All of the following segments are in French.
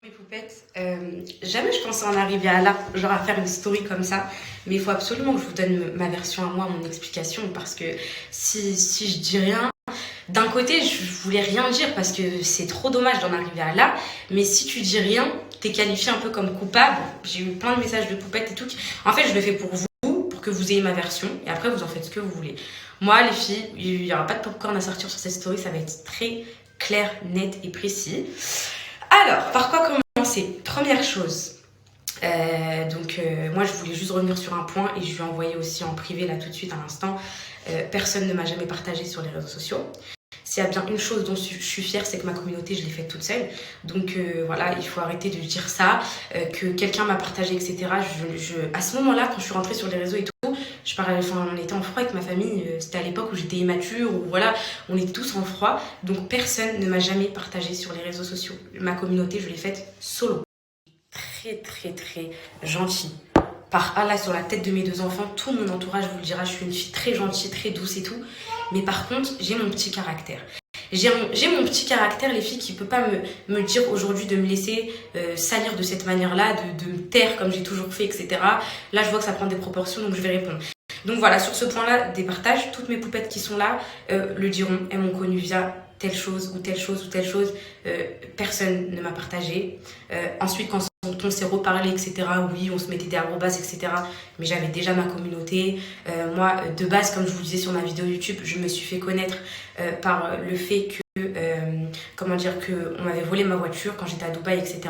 Les poupettes, jamais je pensais en arriver à là, genre à faire une story comme ça, mais il faut absolument que je vous donne ma version à moi, mon explication, parce que si je dis rien, d'un côté je voulais rien dire parce que c'est trop dommage d'en arriver à là, mais si tu dis rien, t'es qualifié un peu comme coupable. J'ai eu plein de messages de poupettes et tout. En fait, je le fais pour vous, pour que vous ayez ma version, et après vous en faites ce que vous voulez. Moi, les filles, il n'y aura pas de popcorn à sortir sur cette story, ça va être très clair, net et précis. Alors, par quoi commencer? Première chose, moi je voulais juste revenir sur un point et je lui ai envoyé aussi en privé là tout de suite à l'instant. Personne ne m'a jamais partagé sur les réseaux sociaux. S'il y a bien une chose dont je suis fière, c'est que ma communauté, je l'ai faite toute seule. Donc voilà, il faut arrêter de dire ça, que quelqu'un m'a partagé, etc. À ce moment-là, quand je suis rentrée sur les réseaux et tout, on était en froid avec ma famille. C'était à l'époque où j'étais immature, où voilà, on était tous en froid. Donc personne ne m'a jamais partagé sur les réseaux sociaux. Ma communauté, je l'ai faite solo. Très, très, très gentille. Par Allah, sur la tête de mes deux enfants, tout mon entourage vous le dira, je suis une fille très gentille, très douce et tout. Mais par contre, j'ai mon petit caractère. J'ai mon petit caractère, les filles, qui ne peut pas me dire aujourd'hui de me laisser salir de cette manière-là, de me taire comme j'ai toujours fait, etc. Là, je vois que ça prend des proportions, donc je vais répondre. Donc voilà, sur ce point-là, des partages, toutes mes poupettes qui sont là le diront. Elles m'ont connue via telle chose ou telle chose ou telle chose. Personne ne m'a partagé. Ensuite, quand on s'est reparlé, etc., oui, on se mettait des arrobas, etc. Mais j'avais déjà ma communauté. Moi, de base, comme je vous le disais sur ma vidéo YouTube, je me suis fait connaître par le fait que qu'on m'avait volé ma voiture quand j'étais à Dubaï, etc.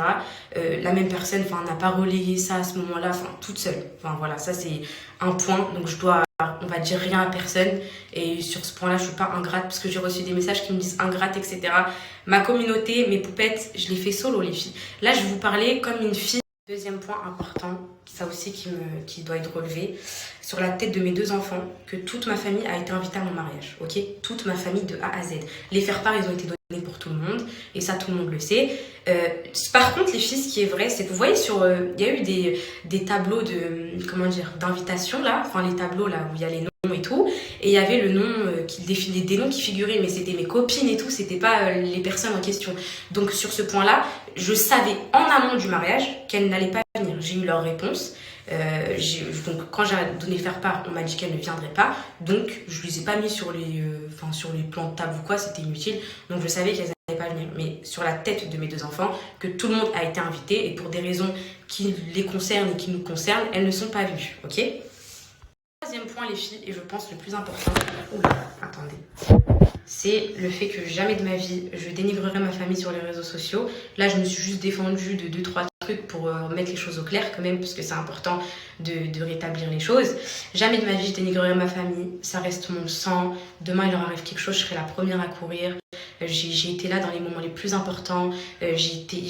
La même personne n'a pas relayé ça à ce moment-là, toute seule. Voilà, ça c'est un point, donc je dois, on va dire, rien à personne. Et sur ce point-là, je suis pas ingrate, parce que j'ai reçu des messages qui me disent ingrate, etc. Ma communauté, mes poupettes, je les fais solo, les filles. Là, je vais vous parler comme une fille. Deuxième point important, ça aussi qui doit être relevé, sur la tête de mes deux enfants, que toute ma famille a été invitée à mon mariage, ok? Toute ma famille de A à Z. Les faire-part, ils ont été donnés pour tout le monde, et ça, tout le monde le sait. Par contre, les filles, ce qui est vrai, c'est que vous voyez, il y a eu des tableaux d'invitation, là, les tableaux là où il y a les noms et tout, et il y avait le nom des noms qui figuraient, mais c'était mes copines et tout, c'était pas les personnes en question. Donc sur ce point-là, je savais en amont du mariage qu'elles n'allaient pas venir. J'ai eu leur réponse. Donc quand j'ai donné faire part, on m'a dit qu'elles ne viendraient pas. Donc je les ai pas mis sur les plans de table ou quoi, c'était inutile. Donc je savais qu'elles n'allaient pas venir. Mais sur la tête de mes deux enfants, que tout le monde a été invité et pour des raisons qui les concernent et qui nous concernent, elles ne sont pas venues. Ok? Troisième point, les filles, et je pense le plus important, c'est le fait que jamais de ma vie je dénigrerai ma famille sur les réseaux sociaux. Là, je me suis juste défendue de 2-3 trucs pour mettre les choses au clair quand même, parce que c'est important de rétablir les choses. Jamais de ma vie je dénigrerai ma famille, ça reste mon sang. Demain, il leur arrive quelque chose, je serai la première à courir. J'ai été là dans les moments les plus importants. J'ai été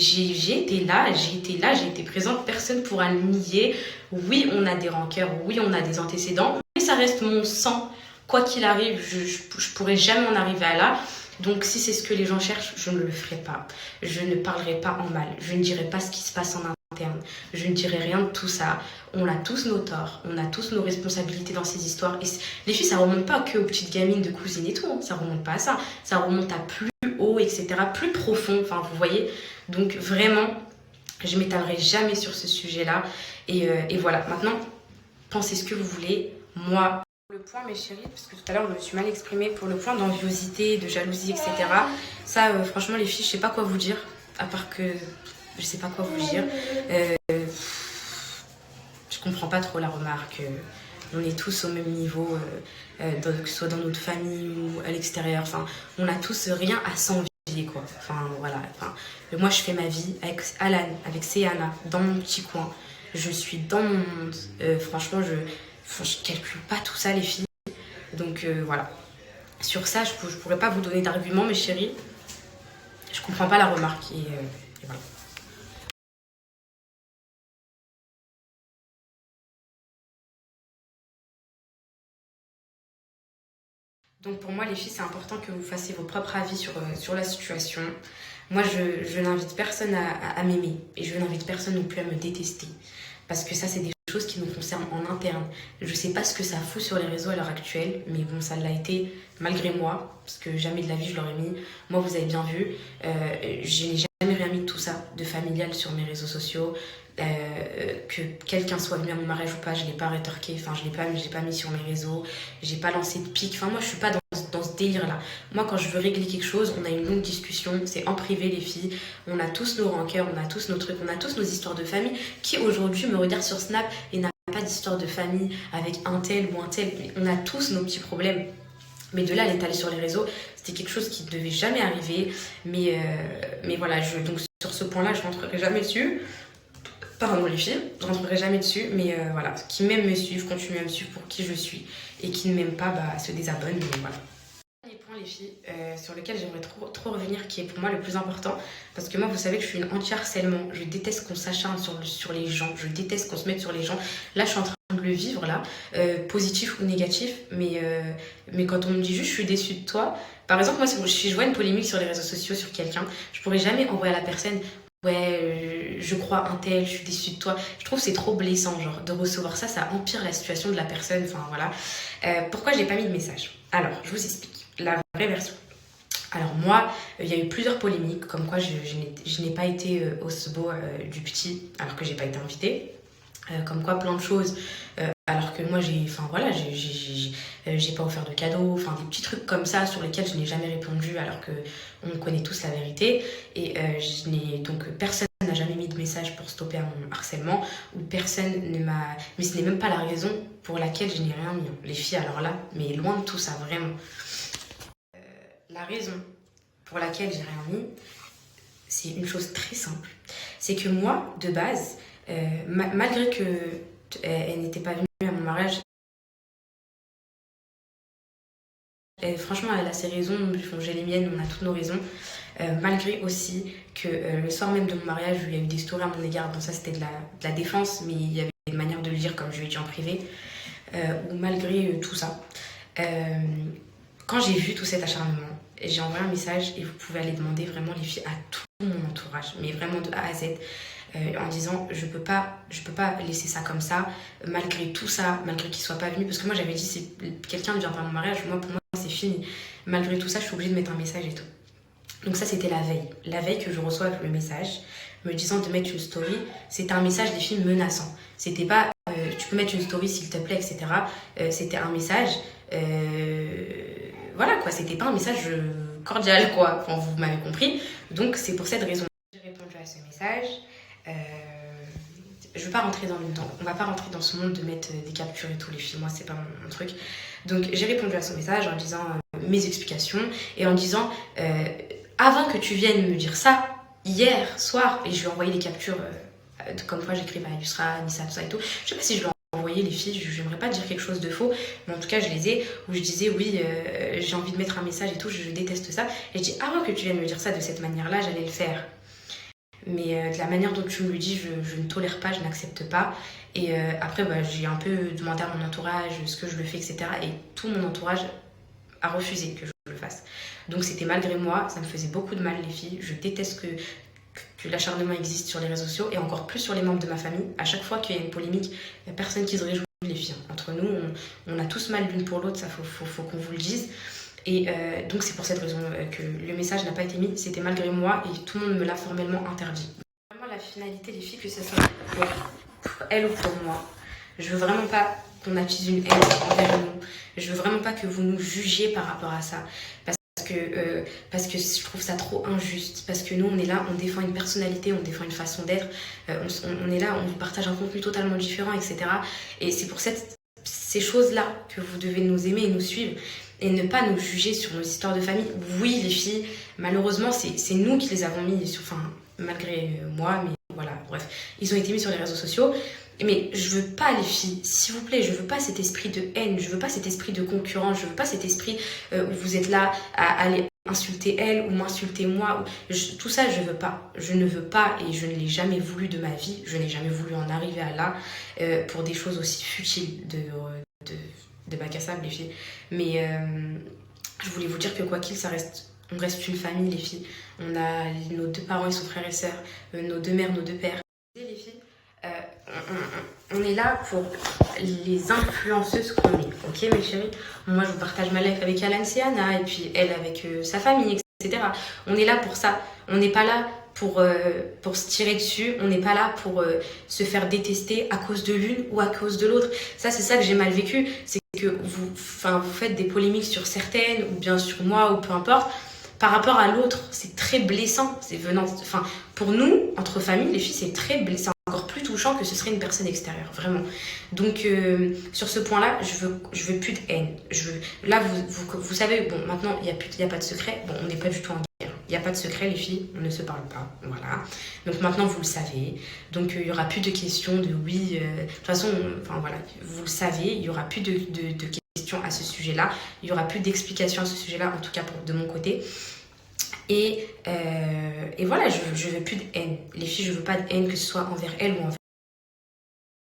présente, personne ne pourra le nier. Oui, on a des rancœurs, oui, on a des antécédents, mais ça reste mon sang. Quoi qu'il arrive, je pourrais jamais en arriver à là. Donc si c'est ce que les gens cherchent, je ne le ferai pas. Je ne parlerai pas en mal. Je ne dirai pas ce qui se passe en interne. Je ne dirai rien de tout ça. On a tous nos torts. On a tous nos responsabilités dans ces histoires. Et les filles, ça remonte pas que aux petites gamines de cousines et tout. Hein. Ça remonte pas à ça. Ça remonte à plus haut, etc. Plus profond. Vous voyez. Donc vraiment, je m'étalerai jamais sur ce sujet-là. Et voilà. Maintenant, pensez ce que vous voulez. Moi, le point, mes chéris, parce que tout à l'heure je me suis mal exprimée, pour le point d'enviosité, de jalousie, etc. Ça, franchement, les filles, je sais pas quoi vous dire, à part que je sais pas quoi vous dire. Je comprends pas trop la remarque. On est tous au même niveau, que ce soit dans notre famille ou à l'extérieur. On a tous rien à s'envier, quoi. Voilà. Moi, je fais ma vie avec Alan, avec Céana, dans mon petit coin. Je suis dans mon monde. Franchement, je calcule pas tout ça, les filles. Donc voilà. Sur ça, je pourrais pas vous donner d'arguments, mes chéris. Je comprends pas la remarque. Et voilà. Donc pour moi, les filles, c'est important que vous fassiez vos propres avis sur la situation. Moi, je n'invite personne à m'aimer. Et je n'invite personne non plus à me détester. Parce que ça, c'est des choses qui nous concernent en interne. Je sais pas ce que ça fout sur les réseaux à l'heure actuelle, mais bon, ça l'a été malgré moi, parce que jamais de la vie je l'aurais mis. Moi, vous avez bien vu, je n'ai jamais rien mis de tout ça. de familial sur mes réseaux sociaux. Que quelqu'un soit venu à mon mariage ou pas, je l'ai pas rétorqué, enfin je l'ai pas mis sur mes réseaux, j'ai pas lancé de pic, enfin moi je suis pas dans ce délire là. Moi quand je veux régler quelque chose, on a une longue discussion, c'est en privé les filles, on a tous nos rancœurs, on a tous nos trucs, on a tous nos histoires de famille. Qui aujourd'hui me regarde sur Snap et n'a pas d'histoire de famille avec un tel ou un tel, on a tous nos petits problèmes. Mais de là à l'étaler sur les réseaux, c'était quelque chose qui ne devait jamais arriver. Mais voilà, donc sur ce point-là, je rentrerai jamais dessus. Pardon les filles, je rentrerai jamais dessus, mais voilà, qui m'aiment me suivent, continuent à me suivre pour qui je suis, et qui ne m'aiment pas, se désabonnent, mais voilà. Dernier point les filles, sur lequel j'aimerais trop revenir, qui est pour moi le plus important, parce que moi vous savez que je suis une anti-harcèlement, je déteste qu'on s'acharne sur les gens, je déteste qu'on se mette sur les gens, là je suis en train de le vivre là, positif ou négatif, mais quand on me dit juste je suis déçue de toi, par exemple moi si je vois une polémique sur les réseaux sociaux sur quelqu'un, je pourrais jamais envoyer à la personne ouais, je crois un tel, je suis déçue de toi. Je trouve que c'est trop blessant, genre, de recevoir ça, ça empire la situation de la personne, enfin voilà. Pourquoi j'ai pas mis de message? Alors, je vous explique, la vraie version. Alors moi, il y a eu plusieurs polémiques, comme quoi je n'ai pas été au SBO du petit, alors que j'ai pas été invitée. Comme quoi plein de choses, alors que moi j'ai pas offert de cadeaux, enfin des petits trucs comme ça sur lesquels je n'ai jamais répondu alors que on connaît tous la vérité et donc personne n'a jamais mis de message pour stopper mon harcèlement ou personne ne m'a, mais ce n'est même pas la raison pour laquelle je n'ai rien mis, les filles, alors là, mais loin de tout ça vraiment. La raison pour laquelle j'ai rien mis, c'est une chose très simple, c'est que moi de base malgré que elle n'était pas venue à mon mariage, franchement elle a ses raisons, j'ai les miennes, on a toutes nos raisons, malgré aussi que le soir même de mon mariage il y a eu des stories à mon égard, bon ça c'était de la défense, mais il y avait des manières de le dire comme je lui ai dit en privé, ou malgré tout ça, quand j'ai vu tout cet acharnement, j'ai envoyé un message et vous pouvez aller demander vraiment les filles à tout mon entourage, mais vraiment de A à Z, en disant je peux pas laisser ça comme ça, malgré tout ça, malgré qu'il soit pas venu, parce que moi j'avais dit si quelqu'un ne vient pas à mon mariage, pour moi c'est fini, malgré tout ça je suis obligée de mettre un message et tout. Donc ça c'était la veille que je reçois le message me disant de mettre une story, c'était un message des filles menaçant, c'était pas tu peux mettre une story s'il te plaît, etc. C'était un message voilà quoi, c'était pas un message cordial quoi, enfin, vous m'avez compris, donc c'est pour cette raison j'ai répondu à ce message. Je veux pas rentrer on va pas rentrer dans ce monde de mettre des captures et tout les filles, moi c'est pas mon truc. Donc j'ai répondu à son message en disant mes explications et en disant avant que tu viennes me dire ça hier soir, et je lui ai envoyé les captures comme quoi j'écrivais à Yusra, Nissa, tout ça et tout. Je sais pas si je lui ai envoyé les filles, j'aimerais pas dire quelque chose de faux, mais en tout cas je les ai, où je disais oui j'ai envie de mettre un message et tout, je déteste ça, et je dis avant que tu viennes me dire ça de cette manière là j'allais le faire. Mais de la manière dont tu me le dis, je ne tolère pas, je n'accepte pas. Et après, j'ai un peu demandé à mon entourage ce que je le fais, etc. Et tout mon entourage a refusé que je le fasse. Donc c'était malgré moi, ça me faisait beaucoup de mal les filles. Je déteste que l'acharnement existe sur les réseaux sociaux et encore plus sur les membres de ma famille. À chaque fois qu'il y a une polémique, il n'y a personne qui se réjouit les filles. Entre nous, on a tous mal l'une pour l'autre, ça faut qu'on vous le dise. Et donc c'est pour cette raison que le message n'a pas été mis, c'était malgré moi et tout le monde me l'a formellement interdit. Vraiment la finalité les filles, que ce soit pour elle ou pour moi, je veux vraiment pas qu'on attise une haine envers nous, je veux vraiment pas que vous nous jugiez par rapport à ça, parce que je trouve ça trop injuste, parce que nous on est là, on défend une personnalité, on défend une façon d'être, on est là, on vous partage un contenu totalement différent, etc. Et c'est pour ces choses-là que vous devez nous aimer et nous suivre, et ne pas nous juger sur nos histoires de famille. Oui, les filles, malheureusement, c'est nous qui les avons mis, malgré moi, mais voilà, bref. Ils ont été mis sur les réseaux sociaux, mais je veux pas, les filles, s'il vous plaît, je veux pas cet esprit de haine, je veux pas cet esprit de concurrence, je veux pas cet esprit où vous êtes là à aller insulter elle ou m'insulter moi. Tout ça, je veux pas. Je ne veux pas et je ne l'ai jamais voulu de ma vie. Je n'ai jamais voulu en arriver à là pour des choses aussi futiles de bac à sable, les filles. Mais je voulais vous dire que quoi qu'il, on reste une famille, les filles. On a nos deux parents, ils sont frères et sœurs, nos deux mères, nos deux pères. Les filles, on est là pour les influenceuses qu'on est, ok mes chéris? Moi je vous partage ma life avec Alan Siana et puis elle avec sa famille, etc. On est là pour ça, on n'est pas là pour se tirer dessus. On n'est pas là pour se faire détester à cause de l'une ou à cause de l'autre. Ça, c'est ça que j'ai mal vécu. C'est que vous faites des polémiques sur certaines, ou bien sur moi, ou peu importe. Par rapport à l'autre, c'est très blessant. C'est venant, pour nous, entre familles, les filles, c'est très blessant. Encore plus touchant que ce serait une personne extérieure, vraiment. Donc, sur ce point-là, je veux plus de haine. Là, vous savez, bon, maintenant, il y a pas de secret. Bon, on n'est pas du tout en guerre. Il n'y a pas de secret, les filles, on ne se parle pas. Voilà. Donc, maintenant, vous le savez. Donc, il n'y aura plus de questions de oui. De toute façon, voilà, vous le savez, il n'y aura plus de questions à ce sujet-là. Il n'y aura plus d'explications à ce sujet-là, en tout cas de mon côté. Et voilà, je veux plus de haine. Les filles, je veux pas de haine, que ce soit envers elles ou envers